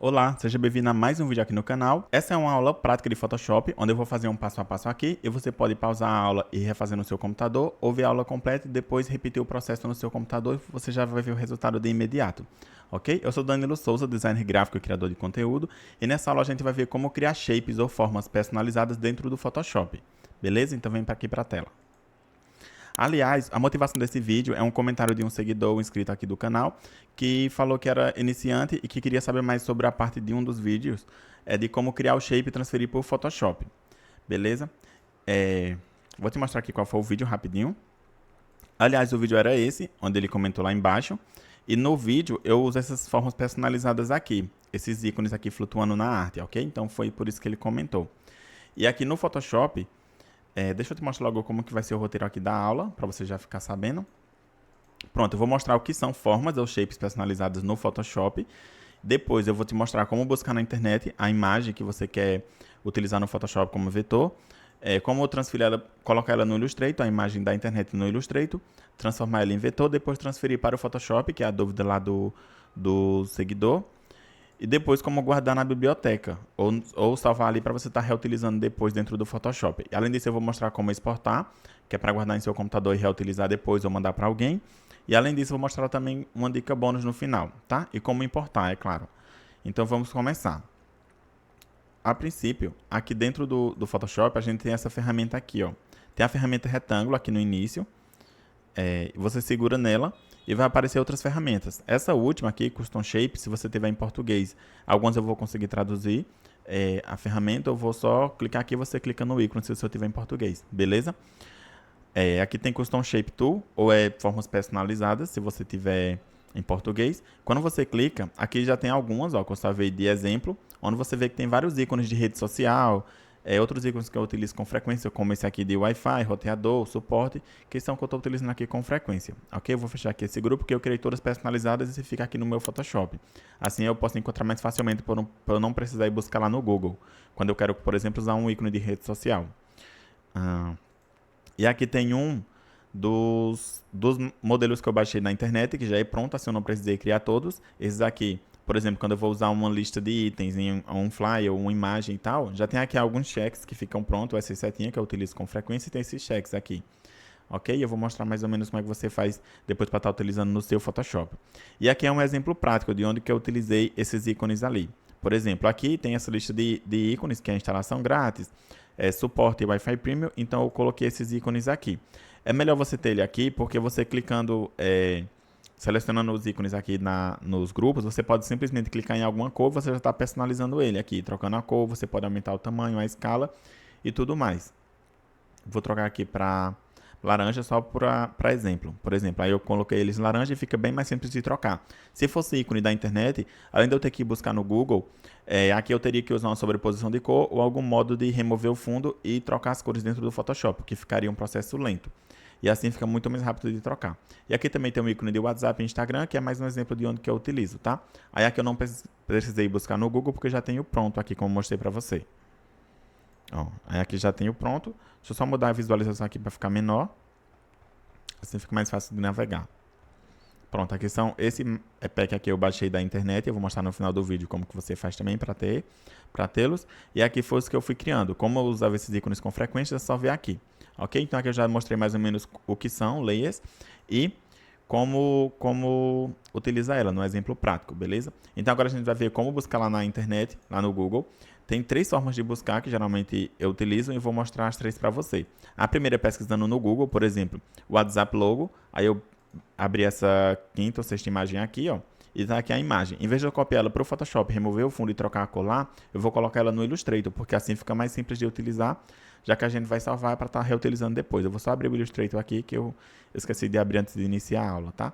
Olá, seja bem-vindo a mais um vídeo aqui no canal. Essa é uma aula prática de Photoshop, onde eu vou fazer um passo a passo aqui e você pode pausar a aula e refazer no seu computador, ou ver a aula completa e depois repetir o processo no seu computador e você já vai ver o resultado de imediato, ok? Eu sou Danilo Souza, designer gráfico e criador de conteúdo, e nessa aula a gente vai ver como criar shapes ou formas personalizadas dentro do Photoshop, beleza? Então vem aqui para a tela. Aliás, a motivação desse vídeo é um comentário de um seguidor inscrito aqui do canal, que falou que era iniciante e que queria saber mais sobre a parte de um dos vídeos, de como criar o shape e transferir para o Photoshop. Beleza? Vou te mostrar aqui qual foi o vídeo rapidinho. Aliás, o vídeo era esse, onde ele comentou lá embaixo. E no vídeo eu uso essas formas personalizadas aqui, esses ícones aqui flutuando na arte, ok? Então foi por isso que ele comentou. E aqui no Photoshop, deixa eu te mostrar logo como que vai ser o roteiro aqui da aula, para você já ficar sabendo. Pronto, eu vou mostrar o que são formas ou shapes personalizadas no Photoshop. Depois eu vou te mostrar como buscar na internet a imagem que você quer utilizar no Photoshop como vetor. Como transferir ela, colocar ela no Illustrator, a imagem da internet no Illustrator, transformar ela em vetor, depois transferir para o Photoshop, que é a dúvida lá do seguidor. E depois como guardar na biblioteca, ou salvar ali para você estar reutilizando depois dentro do Photoshop. E além disso eu vou mostrar como exportar, que é para guardar em seu computador e reutilizar depois ou mandar para alguém. E além disso eu vou mostrar também uma dica bônus no final, tá? E como importar, é claro. Então vamos começar. A princípio, aqui dentro do Photoshop a gente tem essa ferramenta aqui, ó. Tem a ferramenta retângulo aqui no início. Você segura nela e vai aparecer outras ferramentas. Essa última aqui, Custom Shape, se você tiver em português, algumas eu vou conseguir traduzir. A ferramenta, eu vou só clicar aqui e você clica no ícone se o seu tiver em português, beleza? Aqui tem Custom Shape Tool, ou formas personalizadas, se você tiver em português. Quando você clica, aqui já tem algumas, ó, que eu salvei de exemplo, onde você vê que tem vários ícones de rede social, outros ícones que eu utilizo com frequência, como esse aqui de Wi-Fi, roteador, suporte, que são que eu estou utilizando aqui com frequência. Ok? Eu vou fechar aqui esse grupo, que eu criei todas personalizadas e fica aqui no meu Photoshop. Assim eu posso encontrar mais facilmente, para eu não precisar ir buscar lá no Google, quando eu quero, por exemplo, usar um ícone de rede social. E aqui tem um dos modelos que eu baixei na internet, que já é pronto, assim eu não precisei criar todos. Esses aqui, por exemplo, quando eu vou usar uma lista de itens em um flyer ou uma imagem e tal, já tem aqui alguns checks que ficam prontos, essa setinha que eu utilizo com frequência, e tem esses checks aqui. Ok? Eu vou mostrar mais ou menos como é que você faz depois para estar utilizando no seu Photoshop. E aqui é um exemplo prático de onde que eu utilizei esses ícones ali. Por exemplo, aqui tem essa lista de ícones, que é a instalação grátis, suporte Wi-Fi Premium, então eu coloquei esses ícones aqui. É melhor você ter ele aqui, porque você clicando, selecionando os ícones aqui nos grupos, você pode simplesmente clicar em alguma cor, você já está personalizando ele aqui, trocando a cor, você pode aumentar o tamanho, a escala e tudo mais. Vou trocar aqui para laranja só para exemplo. Por exemplo, aí eu coloquei eles laranja e fica bem mais simples de trocar. Se fosse ícone da internet, além de eu ter que buscar no Google, aqui eu teria que usar uma sobreposição de cor ou algum modo de remover o fundo e trocar as cores dentro do Photoshop, que ficaria um processo lento. E assim fica muito mais rápido de trocar. E aqui também tem um ícone de WhatsApp e Instagram, que é mais um exemplo de onde que eu utilizo, tá? Aí aqui eu não precisei buscar no Google, porque já tenho pronto aqui, como mostrei para você. Ó, aí aqui já tenho pronto. Deixa eu só mudar a visualização aqui para ficar menor. Assim fica mais fácil de navegar. Pronto, aqui são esse pack aqui eu baixei da internet. Eu vou mostrar no final do vídeo como que você faz também para tê-los. E aqui foi os que eu fui criando. Como eu usava esses ícones com frequência, é só ver aqui. Ok? Então aqui eu já mostrei mais ou menos o que são layers e como utilizar ela no exemplo prático, beleza? Então agora a gente vai ver como buscar lá na internet, lá no Google. Tem 3 formas de buscar que geralmente eu utilizo e vou mostrar as 3 para você. A primeira é pesquisando no Google, por exemplo, WhatsApp logo. Aí eu abri essa quinta ou sexta imagem aqui, ó, e tá aqui a imagem. Em vez de eu copiar ela para o Photoshop, remover o fundo e trocar a cor lá, eu vou colocar ela no Illustrator, porque assim fica mais simples de utilizar, já que a gente vai salvar para estar reutilizando depois. Eu vou só abrir o Illustrator aqui, que eu esqueci de abrir antes de iniciar a aula, tá?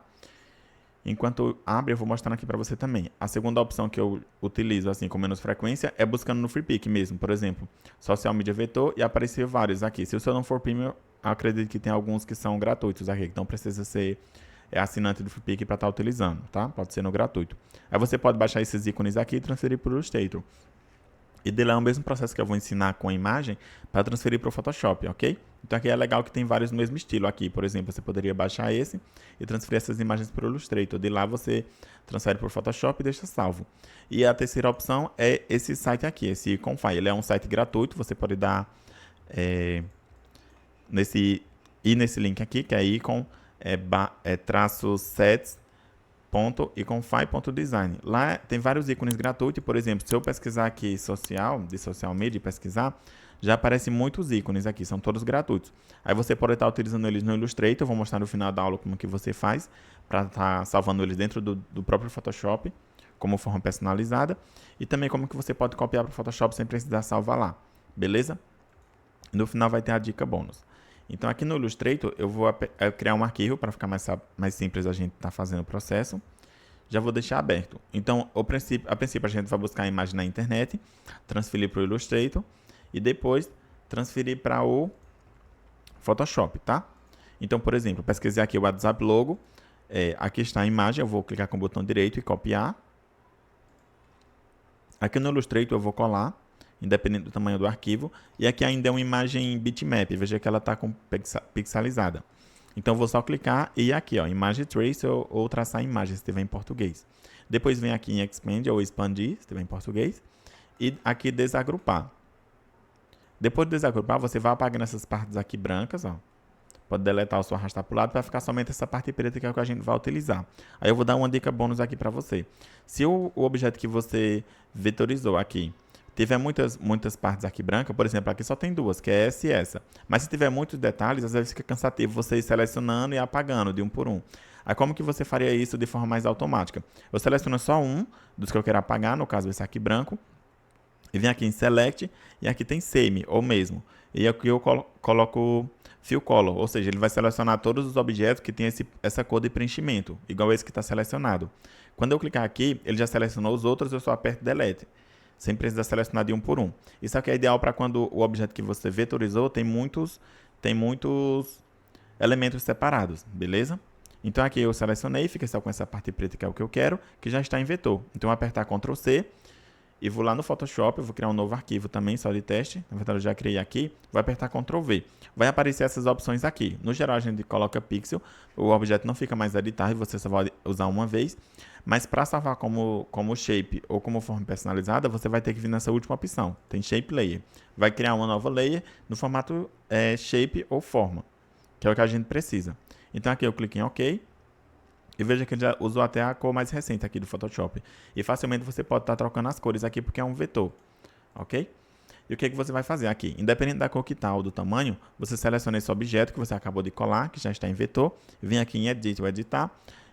Enquanto abre, eu vou mostrando aqui para você também. A segunda opção que eu utilizo assim com menos frequência é buscando no FreePic mesmo. Por exemplo, Social Media Vetor e aparecer vários aqui. Se o seu não for Premium, acredito que tem alguns que são gratuitos aqui. Então precisa ser assinante do FreePic para estar utilizando, tá? Pode ser no gratuito. Aí você pode baixar esses ícones aqui e transferir para o Illustrator. E de lá é o mesmo processo que eu vou ensinar com a imagem para transferir para o Photoshop, ok? Então aqui é legal que tem vários do mesmo estilo. Aqui, por exemplo, você poderia baixar esse e transferir essas imagens para o Illustrator. De lá você transfere para o Photoshop e deixa salvo. E a terceira opção é esse site aqui, esse Iconfy. Ele é um site gratuito, você pode dar nesse link aqui, que é icon -sets.iconfy.design. Lá tem vários ícones gratuitos, por exemplo, se eu pesquisar aqui de social media, pesquisar, já aparecem muitos ícones aqui, são todos gratuitos. Aí você pode estar utilizando eles no Illustrator, eu vou mostrar no final da aula como que você faz para estar salvando eles dentro do próprio Photoshop, como forma personalizada, e também como que você pode copiar para o Photoshop sem precisar salvar lá, beleza? No final vai ter a dica bônus. Então aqui no Illustrator eu vou criar um arquivo para ficar mais simples a gente estar fazendo o processo. Já vou deixar aberto. Então, a princípio a gente vai buscar a imagem na internet, transferir para o Illustrator e depois transferir para o Photoshop, tá? Então, por exemplo, pesquisei aqui o WhatsApp logo. Aqui está a imagem, eu vou clicar com o botão direito e copiar. Aqui no Illustrator eu vou colar, independente do tamanho do arquivo. E aqui ainda é uma imagem bitmap, veja que ela está pixelizada. Então, eu vou só clicar e aqui, ó, Image Trace ou traçar imagem, se estiver em português. Depois vem aqui em Expand ou Expandir, se estiver em português. E aqui Desagrupar. Depois de desagrupar, você vai apagando essas partes aqui brancas, ó. Pode deletar ou só arrastar para o lado para ficar somente essa parte preta que é o que a gente vai utilizar. Aí eu vou dar uma dica bônus aqui para você. Se o objeto que você vetorizou aqui tiver muitas partes aqui brancas, por exemplo, aqui só tem duas, que é essa e essa. Mas se tiver muitos detalhes, às vezes fica cansativo você ir selecionando e apagando de um por um. Aí como que você faria isso de forma mais automática? Eu seleciono só um dos que eu quero apagar, no caso esse aqui branco, e vem aqui em Select, e aqui tem Same, ou mesmo. E aqui eu coloco Fill Color, ou seja, ele vai selecionar todos os objetos que tem essa cor de preenchimento, igual esse que está selecionado. Quando eu clicar aqui, ele já selecionou os outros, eu só aperto Delete, sem precisar selecionar de um por um. Isso aqui é ideal para quando o objeto que você vetorizou tem muitos elementos separados, beleza? Então aqui eu selecionei, fica só com essa parte preta que é o que eu quero, que já está em vetor. Então eu vou apertar Ctrl C, e vou lá no Photoshop, eu vou criar um novo arquivo também, só de teste. Na verdade, eu já criei aqui. Vou apertar Ctrl V. Vai aparecer essas opções aqui. No geral, a gente coloca pixel. O objeto não fica mais editável, você só vai usar uma vez. Mas para salvar como shape ou como forma personalizada, você vai ter que vir nessa última opção. Tem Shape Layer. Vai criar uma nova layer no formato shape ou forma, que é o que a gente precisa. Então aqui eu clico em OK. E veja que ele já usou até a cor mais recente aqui do Photoshop. E facilmente você pode estar trocando as cores aqui porque é um vetor. Ok? E o que você vai fazer aqui? Independente da cor que está ou do tamanho, você seleciona esse objeto que você acabou de colar, que já está em vetor. Vem aqui em Edit ou Editar.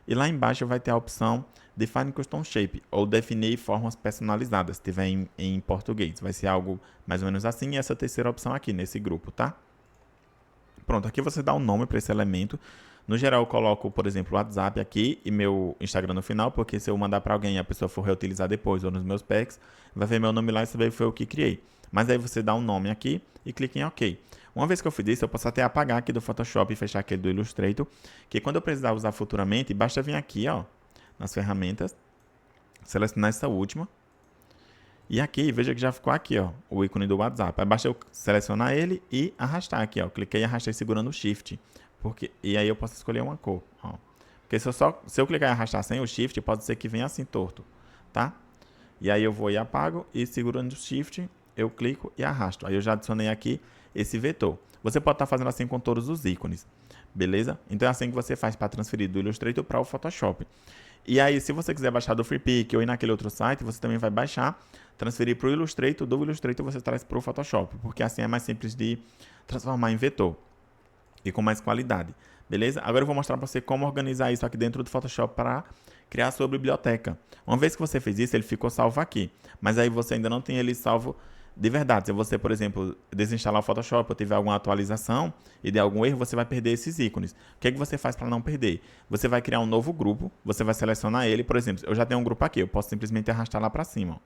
E lá embaixo vai ter a opção Define Custom Shape, ou definir formas personalizadas, se tiver em português. Vai ser algo mais ou menos assim. E essa terceira opção aqui, nesse grupo, tá? Pronto, aqui você dá um nome para esse elemento. No geral, eu coloco, por exemplo, o WhatsApp aqui e meu Instagram no final, porque se eu mandar para alguém e a pessoa for reutilizar depois ou nos meus packs, vai ver meu nome lá e saber que foi eu que criei. Mas aí você dá um nome aqui e clica em OK. Uma vez que eu fiz isso, eu posso até apagar aqui do Photoshop e fechar aquele do Illustrator, que quando eu precisar usar futuramente, basta vir aqui, ó, nas ferramentas, selecionar essa última. E aqui, veja que já ficou aqui, ó, o ícone do WhatsApp. Aí basta eu selecionar ele e arrastar aqui, ó. Cliquei e arrastei segurando o Shift. E aí eu posso escolher uma cor, ó. Porque se eu clicar e arrastar sem o Shift, pode ser que venha assim torto, tá? E aí eu vou e apago e segurando o Shift, eu clico e arrasto. Aí eu já adicionei aqui esse vetor. Você pode estar fazendo assim com todos os ícones, beleza? Então é assim que você faz para transferir do Illustrator para o Photoshop. E aí, se você quiser baixar do FreePic ou ir naquele outro site, você também vai baixar, transferir para o Illustrator, do Illustrator você traz para o Photoshop, porque assim é mais simples de transformar em vetor e com mais qualidade, beleza? Agora eu vou mostrar para você como organizar isso aqui dentro do Photoshop para criar a sua biblioteca. Uma vez que você fez isso, ele ficou salvo aqui, mas aí você ainda não tem ele salvo de verdade. Se você, por exemplo, desinstalar o Photoshop ou tiver alguma atualização e der algum erro, você vai perder esses ícones. O que é que você faz para não perder? Você vai criar um novo grupo, você vai selecionar ele, por exemplo, eu já tenho um grupo aqui, eu posso simplesmente arrastar lá para cima, ó.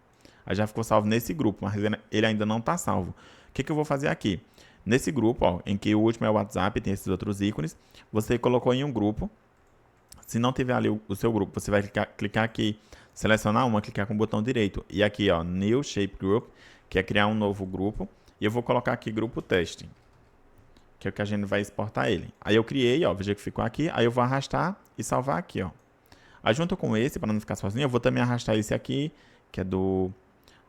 Aí já ficou salvo nesse grupo, mas ele ainda não está salvo. O que eu vou fazer aqui? Nesse grupo, ó, em que o último é o WhatsApp, tem esses outros ícones, você colocou em um grupo. Se não tiver ali o seu grupo, você vai clicar aqui, selecionar uma, clicar com o botão direito. E aqui, ó, New Shape Group, que é criar um novo grupo. E eu vou colocar aqui grupo teste, que é o que a gente vai exportar ele. Aí eu criei, ó, veja que ficou aqui. Aí eu vou arrastar e salvar aqui, ó. Aí junto com esse, para não ficar sozinho, eu vou também arrastar esse aqui, que é do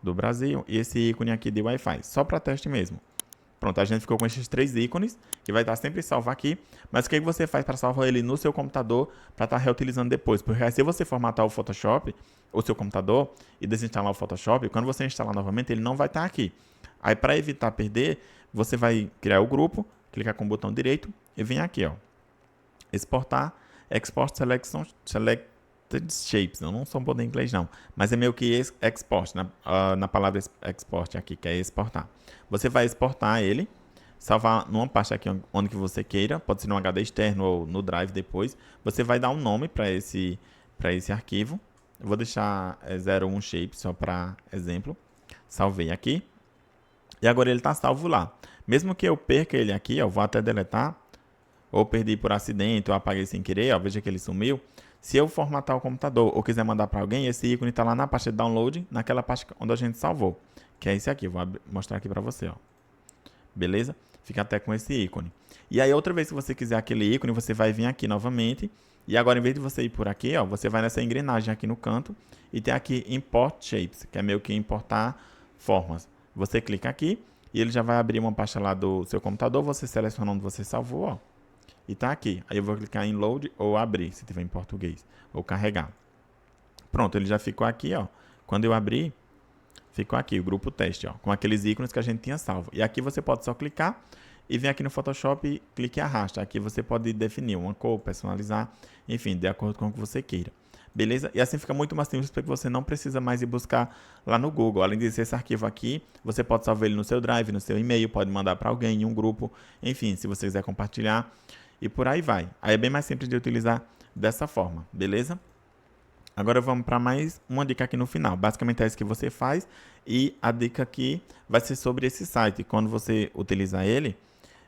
Brasil, e esse ícone aqui de Wi-Fi, só para teste mesmo. Pronto, a gente ficou com esses 3 ícones, que vai estar sempre salvo aqui. Mas o que você faz para salvar ele no seu computador, para estar reutilizando depois? Porque aí, se você formatar o Photoshop, o seu computador, e desinstalar o Photoshop, quando você instalar novamente, ele não vai estar aqui. Aí, para evitar perder, você vai criar o grupo, clicar com o botão direito, e vem aqui, ó. Exportar, Export Selection, Selected Shapes. Eu não sou bom em inglês, não. Mas é meio que export, na palavra export aqui, que é exportar. Você vai exportar ele, salvar numa pasta aqui onde que você queira, pode ser no HD externo ou no Drive depois. Você vai dar um nome para esse arquivo. Eu vou deixar 01 Shape, só para exemplo. Salvei aqui. E agora ele está salvo lá. Mesmo que eu perca ele aqui, eu vou até deletar, ou perdi por acidente, ou apaguei sem querer, ó, veja que ele sumiu. Se eu formatar o computador ou quiser mandar para alguém, esse ícone está lá na pasta de download, naquela pasta onde a gente salvou, que é esse aqui. Vou mostrar aqui para você, ó. Beleza? Fica até com esse ícone. E aí, outra vez que você quiser aquele ícone, você vai vir aqui novamente. E agora, em vez de você ir por aqui, ó, você vai nessa engrenagem aqui no canto e tem aqui Import Shapes, que é meio que importar formas. Você clica aqui e ele já vai abrir uma pasta lá do seu computador. Você seleciona onde você salvou, ó. E tá aqui. Aí eu vou clicar em Load ou Abrir, se tiver em português. Ou Carregar. Pronto, ele já ficou aqui, ó. Quando eu abrir, ficou aqui o grupo teste, ó. Com aqueles ícones que a gente tinha salvo. E aqui você pode só clicar e vir aqui no Photoshop, clique e arrasta. Aqui você pode definir uma cor, personalizar, enfim, de acordo com o que você queira. Beleza? E assim fica muito mais simples, porque você não precisa mais ir buscar lá no Google. Além disso, esse arquivo aqui, você pode salvar ele no seu Drive, no seu e-mail, pode mandar para alguém em um grupo, enfim, se você quiser compartilhar. E por aí vai. Aí é bem mais simples de utilizar dessa forma, beleza? Agora vamos para mais uma dica aqui no final. Basicamente é isso que você faz. E a dica aqui vai ser sobre esse site. Quando você utilizar ele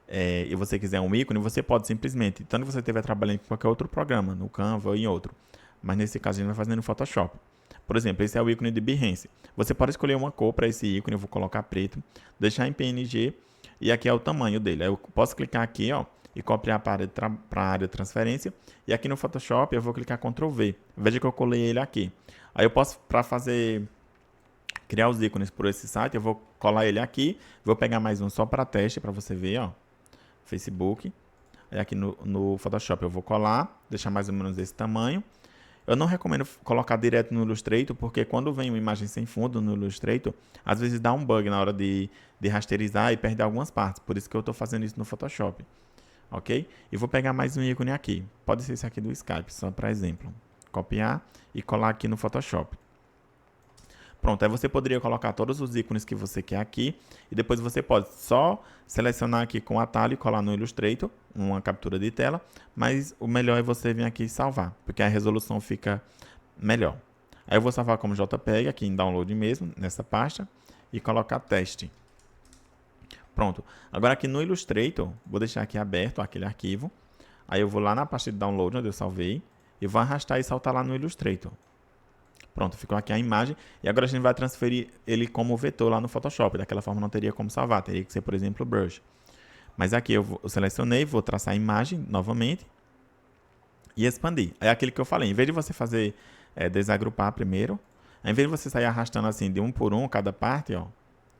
e você quiser um ícone, você pode simplesmente, tanto que você estiver trabalhando com qualquer outro programa, no Canva ou em outro. Mas nesse caso a gente vai fazer no Photoshop. Por exemplo, esse é o ícone de Behance. Você pode escolher uma cor para esse ícone. Eu vou colocar preto, deixar em PNG e aqui é o tamanho dele. Aí eu posso clicar aqui, ó, e copiar para a área de transferência. E aqui no Photoshop eu vou clicar Ctrl V. Veja que eu colei ele aqui. Aí eu posso, para criar os ícones por esse site, eu vou colar ele aqui. Vou pegar mais um só para teste, para você ver, ó. Facebook. Aí aqui no Photoshop eu vou colar, deixar mais ou menos esse tamanho. Eu não recomendo colocar direto no Illustrator, porque quando vem uma imagem sem fundo no Illustrator, às vezes dá um bug na hora de rasterizar e perde algumas partes. Por isso que eu estou fazendo isso no Photoshop. Ok? E vou pegar mais um ícone aqui. Pode ser esse aqui do Skype, só para exemplo. Copiar e colar aqui no Photoshop. Pronto, aí você poderia colocar todos os ícones que você quer aqui. E depois você pode só selecionar aqui com o atalho e colar no Illustrator, uma captura de tela. Mas o melhor é você vir aqui e salvar, porque a resolução fica melhor. Aí eu vou salvar como JPEG aqui em download mesmo, nessa pasta. E colocar teste. Pronto. Agora aqui no Illustrator, vou deixar aqui aberto aquele arquivo. Aí eu vou lá na pasta de download, onde eu salvei. E vou arrastar e saltar lá no Illustrator. Pronto, ficou aqui a imagem. E agora a gente vai transferir ele como vetor lá no Photoshop. Daquela forma não teria como salvar. Teria que ser, por exemplo, o Brush. Mas aqui eu selecionei, vou traçar a imagem novamente. E expandir. É aquele que eu falei. Em vez de você fazer desagrupar primeiro, em vez de você sair arrastando assim de um por um cada parte, ó,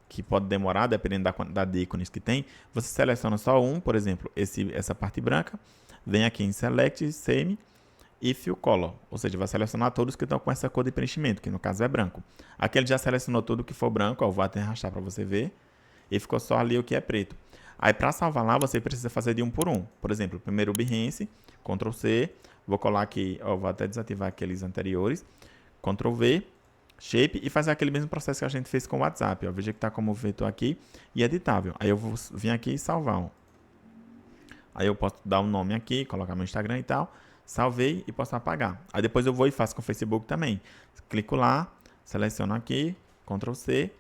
que pode demorar, dependendo da quantidade de ícones que tem, você seleciona só um, por exemplo, essa parte branca, vem aqui em Select, Same e Fill Color, ou seja, vai selecionar todos que estão com essa cor de preenchimento, que no caso é branco. Aqui ele já selecionou tudo que for branco, ó, vou até arrastar para você ver, e ficou só ali o que é preto. Aí para salvar lá, você precisa fazer de um por um. Por exemplo, primeiro o Behance, Ctrl C, vou colar aqui, ó, vou até desativar aqueles anteriores, Ctrl V, Shape e fazer aquele mesmo processo que a gente fez com o WhatsApp. Ó. Veja que está como vetor aqui e editável. Aí eu vou vir aqui e salvar. Ó. Aí eu posso dar um nome aqui, colocar meu Instagram e tal. Salvei e posso apagar. Aí depois eu vou e faço com o Facebook também. Clico lá, seleciono aqui, Ctrl C,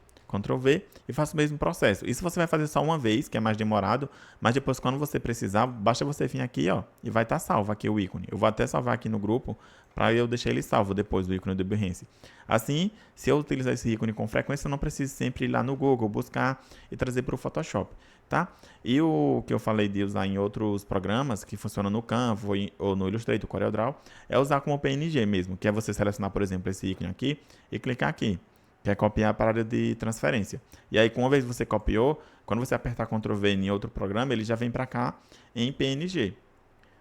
Ctrl V e faço o mesmo processo. Isso você vai fazer só uma vez, que é mais demorado, mas depois quando você precisar, basta você vir aqui, ó, e vai estar salvo aqui o ícone. Eu vou até salvar aqui no grupo para eu deixar ele salvo depois do ícone do Behance. Assim, se eu utilizar esse ícone com frequência, eu não preciso sempre ir lá no Google, buscar e trazer para o Photoshop, tá? E o que eu falei de usar em outros programas, que funciona no Canva ou no Illustrator, CorelDRAW, é usar como PNG mesmo, que é você selecionar, por exemplo, esse ícone aqui e clicar aqui, que é copiar para a área de transferência. E aí, uma vez que você copiou, quando você apertar Ctrl V em outro programa, ele já vem para cá em PNG.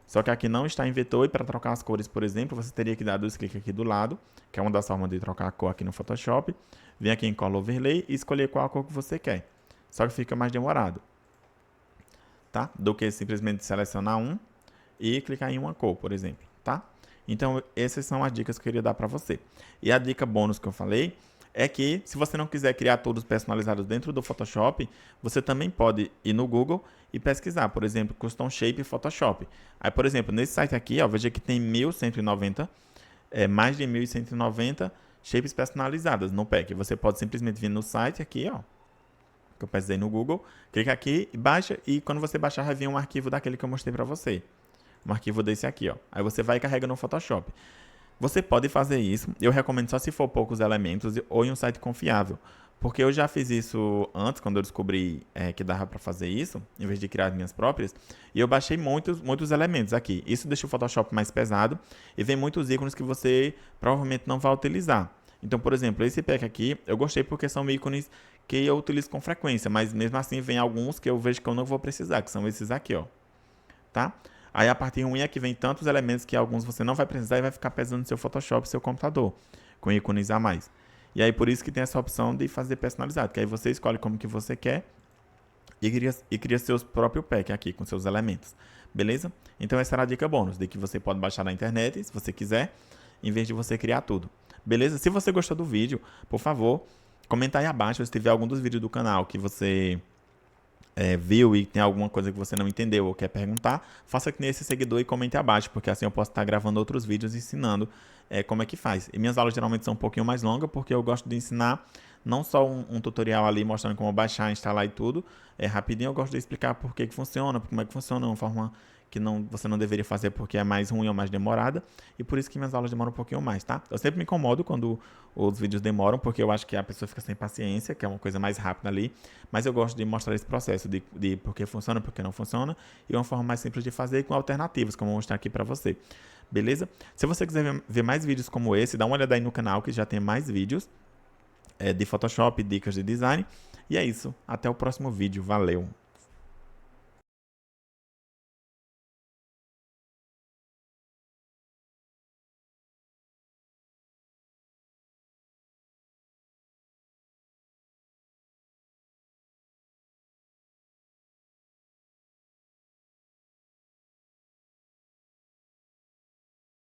Só que aqui não está em vetor e para trocar as cores, por exemplo, você teria que dar 2 cliques aqui do lado, que é uma das formas de trocar a cor aqui no Photoshop. Vem aqui em Color Overlay e escolher qual a cor que você quer. Só que fica mais demorado, tá? Do que simplesmente selecionar um e clicar em uma cor, por exemplo, tá? Então, essas são as dicas que eu queria dar para você. E a dica bônus que eu falei é que, se você não quiser criar todos personalizados dentro do Photoshop, você também pode ir no Google e pesquisar, por exemplo, Custom Shape Photoshop. Aí, por exemplo, nesse site aqui, ó, veja que tem 1190, mais de 1190 shapes personalizadas no pack. Você pode simplesmente vir no site aqui, ó, que eu pesquisei no Google, clica aqui e baixa, e quando você baixar, vai vir um arquivo daquele que eu mostrei para você. Um arquivo desse aqui, ó. Aí você vai e carrega no Photoshop. Você pode fazer isso, eu recomendo só se for poucos elementos ou em um site confiável, porque eu já fiz isso antes, quando eu descobri que dava para fazer isso, em vez de criar as minhas próprias, e eu baixei muitos elementos aqui. Isso deixa o Photoshop mais pesado e vem muitos ícones que você provavelmente não vai utilizar. Então, por exemplo, esse pack aqui, eu gostei porque são ícones que eu utilizo com frequência, mas mesmo assim vem alguns que eu vejo que eu não vou precisar, que são esses aqui, ó, tá? Aí a parte ruim é que vem tantos elementos que alguns você não vai precisar e vai ficar pesando no seu Photoshop, seu computador, com ícones a mais. E aí por isso que tem essa opção de fazer personalizado, que aí você escolhe como que você quer e cria seus próprios pack aqui com seus elementos, beleza? Então essa era a dica bônus, de que você pode baixar na internet, se você quiser, em vez de você criar tudo, beleza? Se você gostou do vídeo, por favor, comenta aí abaixo se tiver algum dos vídeos do canal que você viu e tem alguma coisa que você não entendeu ou quer perguntar, faça que nem esse seguidor e comente abaixo, porque assim eu posso estar gravando outros vídeos ensinando como é que faz. E minhas aulas geralmente são um pouquinho mais longas, porque eu gosto de ensinar não só um tutorial ali mostrando como baixar, instalar e tudo, rapidinho. Eu gosto de explicar por que funciona, como é que funciona, uma forma que você não deveria fazer porque é mais ruim ou mais demorada, e por isso que minhas aulas demoram um pouquinho mais, tá? Eu sempre me incomodo quando os vídeos demoram, porque eu acho que a pessoa fica sem paciência, que é uma coisa mais rápida ali, mas eu gosto de mostrar esse processo de por que funciona, por que não funciona, e uma forma mais simples de fazer com alternativas, como eu vou mostrar aqui pra você, beleza? Se você quiser ver mais vídeos como esse, dá uma olhada aí no canal, que já tem mais vídeos de Photoshop, dicas de design, e é isso, até o próximo vídeo, valeu!